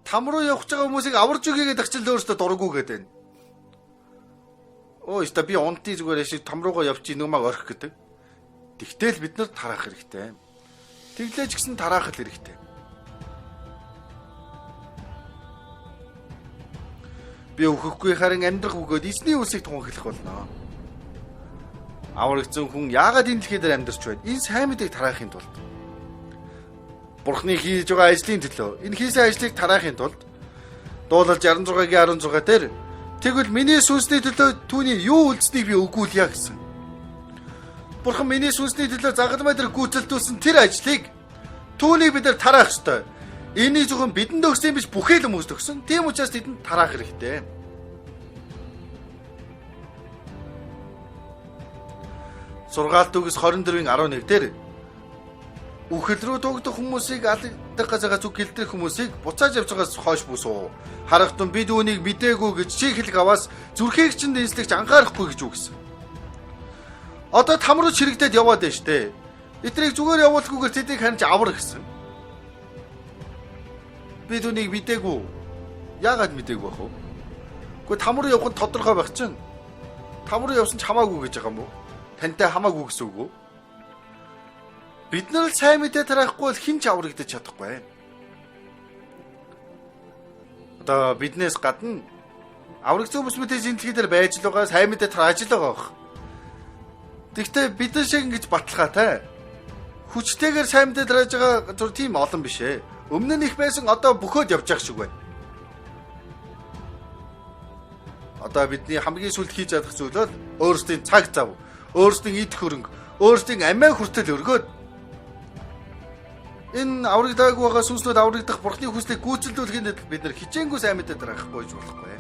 там руу явж байгаа хүмүүсийг аварж өгье гэдэг чинь өөрөөсөө дурггүй гэдэг. Өөстө би унтын зүгээр шиг там руугаа явчих нүмаг орхих гэдэг. Тэгтэл бид нар тараах хэрэгтэй. Тэглээж гисэн тараах л хэрэгтэй. Би өөхөхгүй харин амьдрах бөгөөд эзний үлсийг тунхаглах болно. Аврагдсан хүн яагаад энэ дэлхий дээр амьдарч байна? Энэ сайн мэдээг тараахын тулд. Бурхны хийж байгаа ажлын төлөө энэ хийсэн ажлыг тараахын тулд Дуулал 66-гийн 16 дээр тэгвэл миний сүнсний төлөө түүний юу үлдсэнийг би өгүүлье гэсэн. Бурхан миний сүнсний төлөө загалмай дээр гүйцэлдүүлсэн тэр ажлыг түүнийг бид нар тараах ёстой. Энийг зөвхөн бидэнд өгсөн биш бүхэл хүмүүст өгсөн. Тийм учраас тэдэнд тараах хэрэгтэй. Сургаалт үгс 24-ийн 11 дээр үхэл рүү дугдах хүмүүсийг алдах газаага зүг гэлтрэх хүмүүсийг буцааж явж байгаас хойш бүсүү. Харахтун бид үүнийг мэдээгүй гэж чи хэлэх аваас зүрхийг чинь дэнслэгч анхаарахгүй гэж үгсэн. Одоо там руу чирэгдээд яваад байна штэ. Эдрийг зүгээр явуулахгүйгээр тэдийг ханьж авар гэсэн. Бид үнийг мэдээгүй. Яагаад мэдээгүй бах вэ? Гэхдээ там руу явах нь тодорхой байх чинь. Там руу явсан ч хамаагүй гэж байгаа юм уу? Тантай хамаагүй гэсэн үг үү? Бид нар л сайн мэдээ тараахгүй бол хэн ч аврагдаж чадахгүй. Одоо биднээс гадна аврагдсан хүмүүс мэдээж энэ дэлхий дээр байж л байгаа, сайн мэдээ тарааж л байгаа бох. Тэгвэл бид нар шиг ингэж баталгаатай. Хүчтэйгээр сайн мэдээ тарааж байгаа зүр тийм олон биш ээ. Өмнө нь их байсан одоо бөхөөд явж байгаа шиг байна. Одоо бидний хамгийн сүүлд хийж чадах зүйл бол өөрсдийн цаг зав, өөрсдийн идэх хөрөнгө, өөрсдийн амиа хүртэл өргөөд энэ аврагдаагүй байгаа сүнслүүд аврагдах бурхны хүслийг гүйцэлдүүлэхэд бид нар хичээнгүй сайн мэдээ тараахгүй байж болохгүй.